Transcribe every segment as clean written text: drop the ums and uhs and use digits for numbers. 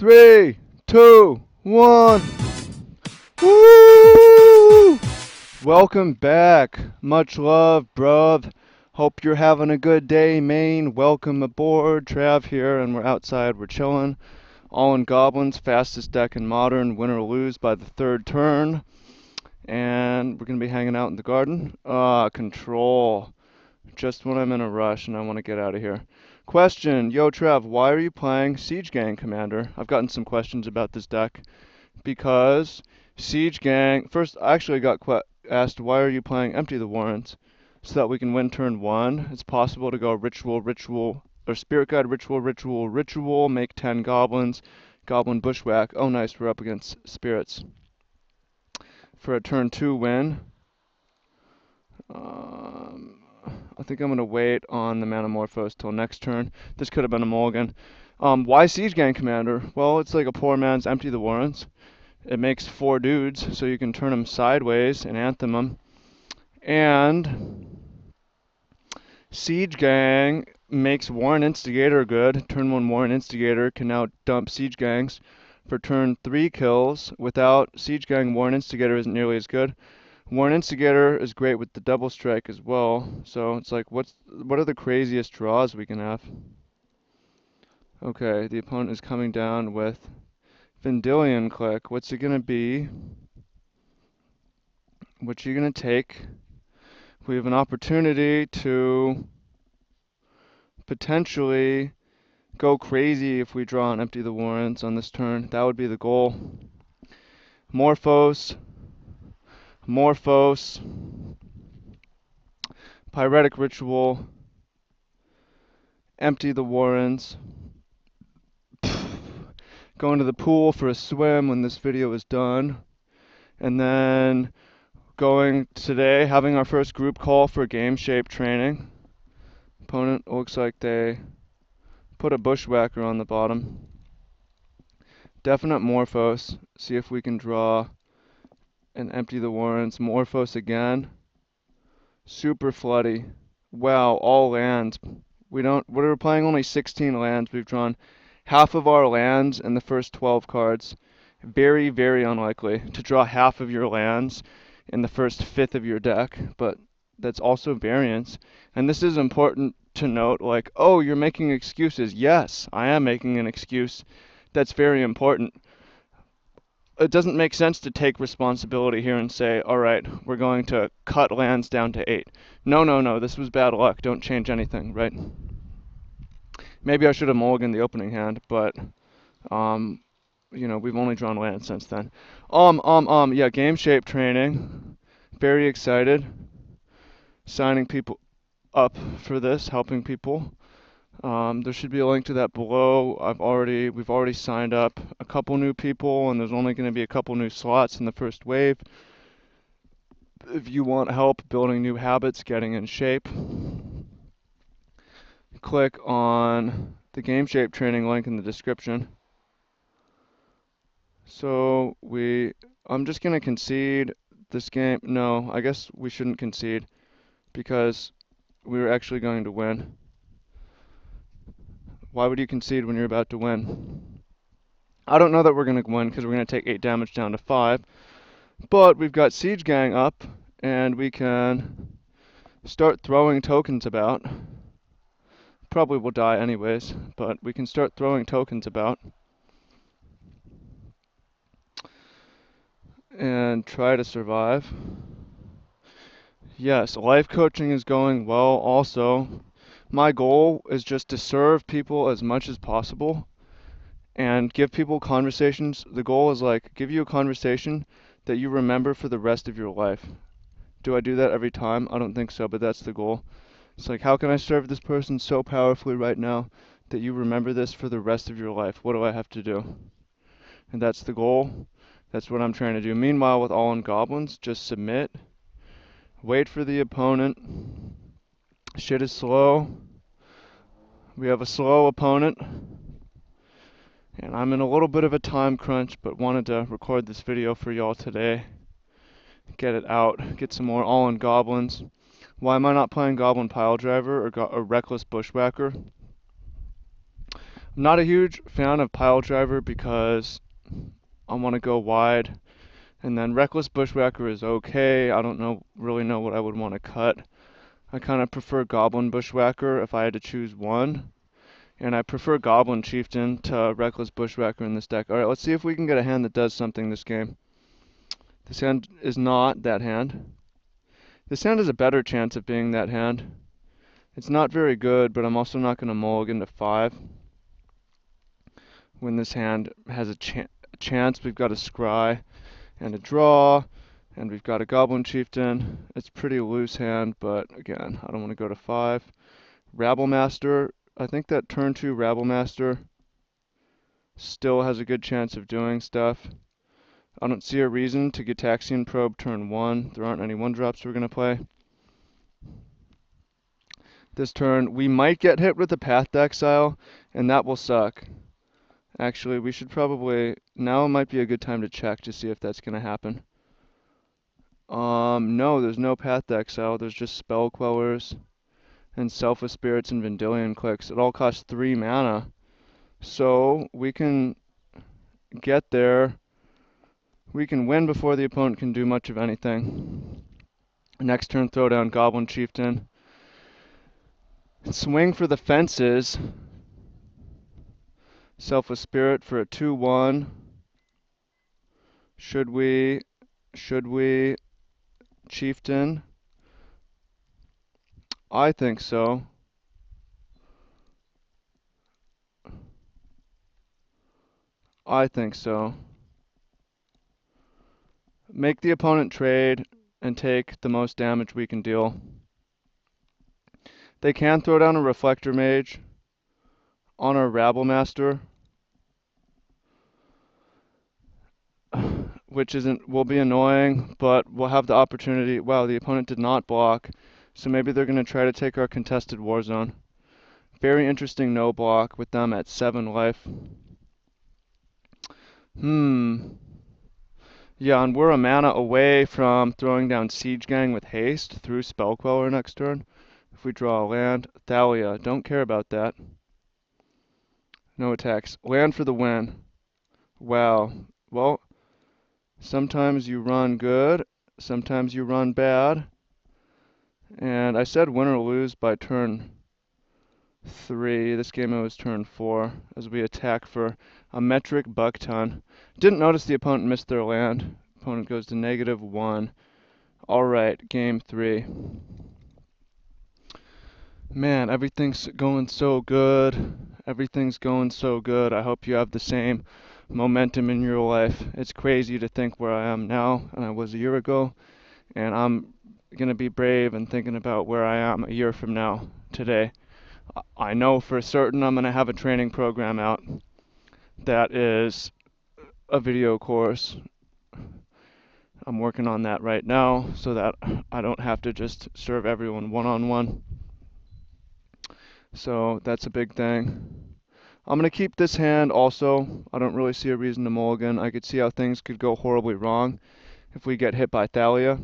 Three, two, one. Woo! Welcome back. Much love, bruv. Hope you're having a good day, Maine. Welcome aboard. Trav here, and we're outside. We're chilling. All in Goblins, fastest deck in Modern. Win or lose by the third turn. And we're going to be hanging out in the garden. Control. Just when I'm in a rush and I want to get out of here. Question, yo Trev, why are you playing Siege Gang Commander? I've gotten some questions about this deck because Siege Gang. First, I actually got asked why are you playing Empty the Warrens so that we can win turn one. It's possible to go Ritual, Ritual, or Spirit Guide, Ritual, Ritual, Ritual, make 10 Goblins, Goblin Bushwhack. Oh, nice, we're up against Spirits for a turn two win. I think I'm going to wait on the Manamorphose till next turn. This could have been a mulligan. Why Siege Gang Commander? Well, it's like a poor man's Empty the Warrens. It makes 4 dudes, so you can turn them sideways and anthem them. And Siege Gang makes Warren Instigator good. Turn 1 Warren Instigator can now dump Siege Gangs for turn 3 kills. Without Siege Gang, Warren Instigator isn't nearly as good. Warren Instigator is great with the double strike as well. So it's like, what are the craziest draws we can have? Okay, the opponent is coming down with Vendilion Click. What's it gonna be? What's you gonna take? We have an opportunity to potentially go crazy if we draw and empty the Warrens on this turn. That would be the goal. Morphos. Morphos. Pyretic Ritual. Empty the Warrens. Going to the pool for a swim when this video is done. And then going today, having our first group call for game shape training. Opponent looks like they put a bushwhacker on the bottom. Definite Morphos. See if we can draw and empty the Warrens. Morphos again. Super floody. Wow, all lands. We're playing only 16 lands. We've drawn half of our lands in the first 12 cards. Very, very unlikely to draw half of your lands in the first fifth of your deck, but that's also variance. And this is important to note, like, oh, you're making excuses. Yes, I am making an excuse. That's very important. It doesn't make sense to take responsibility here and say, all right, we're going to cut lands down to 8. No, no, no, this was bad luck. Don't change anything, right? Maybe I should have mulliganed the opening hand, but, we've only drawn lands since then. Yeah, game shape training. Very excited. Signing people up for this, helping people. There should be a link to that below. We've already signed up a couple new people, and there's only going to be a couple new slots in the first wave. If you want help building new habits, getting in shape, click on the game shape training link in the description. So I'm just going to concede this game. No, I guess we shouldn't concede because we were actually going to win. Why would you concede when you're about to win? I don't know that we're going to win because we're going to take 8 damage down to 5. But we've got Siege Gang up, and we can start throwing tokens about. Probably will die anyways, but we can start throwing tokens about. And try to survive. Yes, life coaching is going well also. My goal is just to serve people as much as possible and give people conversations. The goal is like give you a conversation that you remember for the rest of your life. Do I do that every time? I don't think so, but that's the goal. It's like, how can I serve this person so powerfully right now that you remember this for the rest of your life? What do I have to do? And that's the goal. That's what I'm trying to do. Meanwhile, with All in Goblins, just submit. Wait for the opponent. Shit is slow. We have a slow opponent. And I'm in a little bit of a time crunch, but wanted to record this video for y'all today. Get it out. Get some more All in Goblins. Why am I not playing Goblin Piledriver or Reckless Bushwhacker? I'm not a huge fan of pile driver because I want to go wide. And then reckless bushwhacker is okay. I don't really know what I would want to cut. I kind of prefer goblin bushwhacker if I had to choose one. And I prefer goblin chieftain to reckless bushwhacker in this deck. Alright, let's see if we can get a hand that does something this game. This hand is not that hand. This hand has a better chance of being that hand. It's not very good, but I'm also not going to mulligan to 5. When this hand has a chance, we've got a scry and a draw, and we've got a goblin chieftain. It's a pretty loose hand, but again, I don't want to go to 5. Rabble Master, I think that turn 2 Rabble Master still has a good chance of doing stuff. I don't see a reason to Gitaxian Probe turn 1. There aren't any 1-drops we're going to play. This turn, we might get hit with a Path to Exile, and that will suck. Actually, we should probably, now might be a good time to check to see if that's going to happen. No, there's no Path to Exile. There's just Spell Quellers and Selfless Spirits and Vendilion Clicks. It all costs 3 mana. So we can get there. We can win before the opponent can do much of anything. Next turn, throw down Goblin Chieftain. Swing for the fences. Selfless Spirit for a 2/1. Should we Chieftain? I think so. I think so. Make the opponent trade and take the most damage we can deal. They can throw down a Reflector Mage on our Rabble which will be annoying, but we'll have the opportunity. Wow, the opponent did not block, so maybe they're going to try to take our contested war zone. Very interesting no block with them at 7 life. Yeah, and we're a mana away from throwing down Siege Gang with haste through Spell Queller next turn. If we draw a land, Thalia, don't care about that. No attacks. Land for the win. Wow. Well, sometimes you run good, sometimes you run bad. And I said win or lose by turn 3. This game it was turn 4 as we attack for a metric buck ton. Didn't notice the opponent missed their land. Opponent goes to -1. Alright, game 3. Man, everything's going so good. Everything's going so good. I hope you have the same momentum in your life. It's crazy to think where I am now and I was a year ago. And I'm going to be brave and thinking about where I am a year from now today. I know for certain I'm going to have a training program out that is a video course. I'm working on that right now so that I don't have to just serve everyone one-on-one. So that's a big thing. I'm going to keep this hand also. I don't really see a reason to mulligan. I could see how things could go horribly wrong if we get hit by Thalia.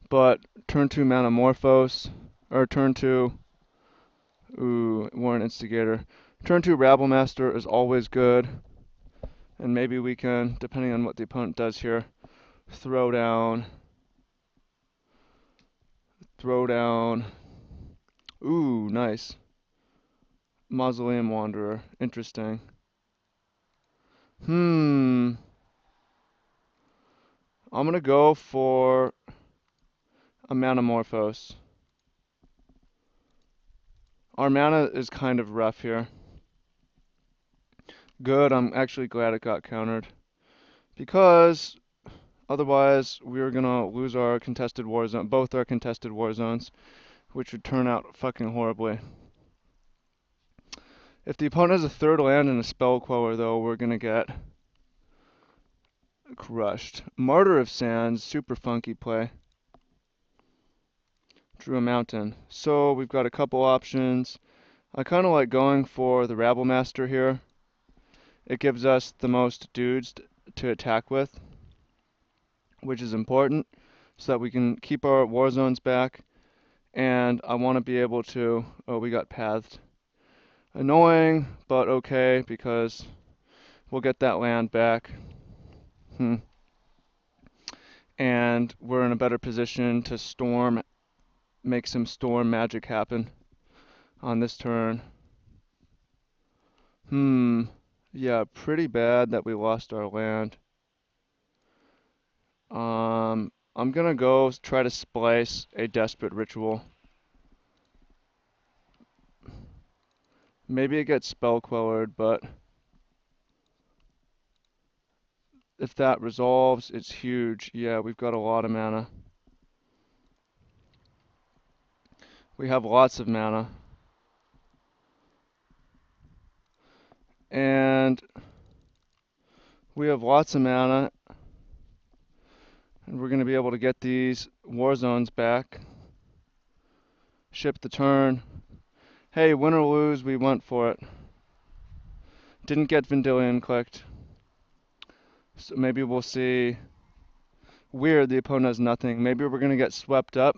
But turn 2 Manamorphose, or turn 2, Warren Instigator. Turn 2 Rabble Master is always good. And maybe we can, depending on what the opponent does here, throw down. Ooh, nice. Mausoleum Wanderer. Interesting. I'm going to go for a Manamorphose. Our mana is kind of rough here. Good, I'm actually glad it got countered. Because otherwise we were going to lose our contested war zone, both our contested war zones, which would turn out fucking horribly. If the opponent has a 3rd land and a Spell Queller, though, we're going to get crushed. Martyr of Sands, super funky play. Drew a mountain. So we've got a couple options. I kind of like going for the Rabble Master here. It gives us the most dudes to attack with, which is important, so that we can keep our war zones back. And I want to be able to... Oh, we got pathed. Annoying, but okay, because we'll get that land back. And we're in a better position to make some storm magic happen on this turn. Yeah, pretty bad that we lost our land. I'm gonna go try to splice a desperate ritual. Maybe it gets spell quellered, but if that resolves, it's huge. Yeah, we've got a lot of mana. We have lots of mana. And we have lots of mana. And we're going to be able to get these war zones back. Ship the turn. Hey, win or lose, we went for it. Didn't get Vendilion clicked. So maybe we'll see. Weird, the opponent has nothing. Maybe we're going to get swept up.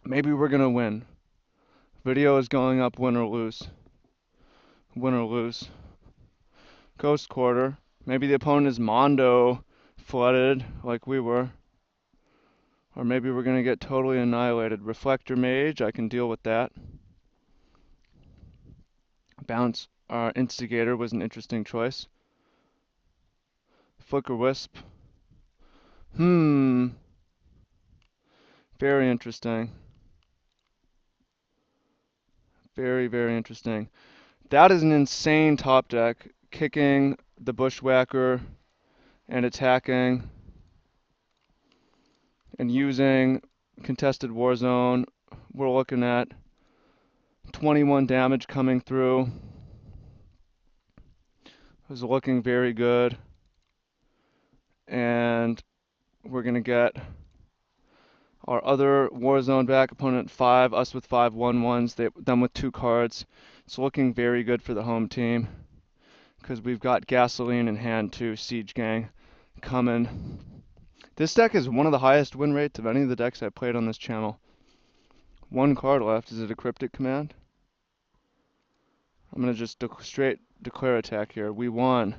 Maybe we're going to win. Video is going up, win or lose. Win or lose. Ghost Quarter. Maybe the opponent is Mondo flooded like we were. Or maybe we're going to get totally annihilated. Reflector Mage, I can deal with that. Bounce Instigator was an interesting choice. Flicker Wisp. Very interesting. Very, very interesting. That is an insane top deck. Kicking the Bushwhacker and attacking and using Contested Warzone. We're looking at 21 damage coming through. It was looking very good. And we're going to get our other Warzone back. Opponent 5, us with 5 1/1s, them with 2 cards. It's looking very good for the home team because we've got Gasoline in hand too, Siege Gang coming. This deck is one of the highest win rates of any of the decks I've played on this channel. 1 card left. Is it a Cryptic Command? I'm going to just straight declare attack here. We won.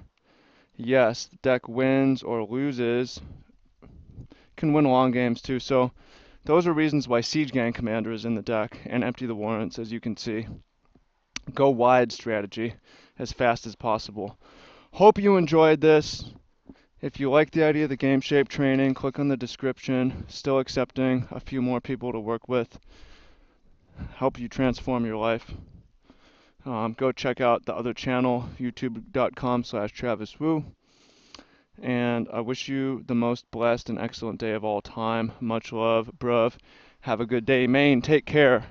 Yes, the deck wins or loses. Can win long games too. So those are reasons why Siege Gang Commander is in the deck, and Empty the Warrants, as you can see. Go wide strategy as fast as possible. Hope you enjoyed this. If you like the idea of the game shape training, click on the description. Still accepting a few more people to work with. Help you transform your life. Go check out the other channel, youtube.com/TravisWoo. And I wish you the most blessed and excellent day of all time. Much love, bruv. Have a good day, Maine. Take care.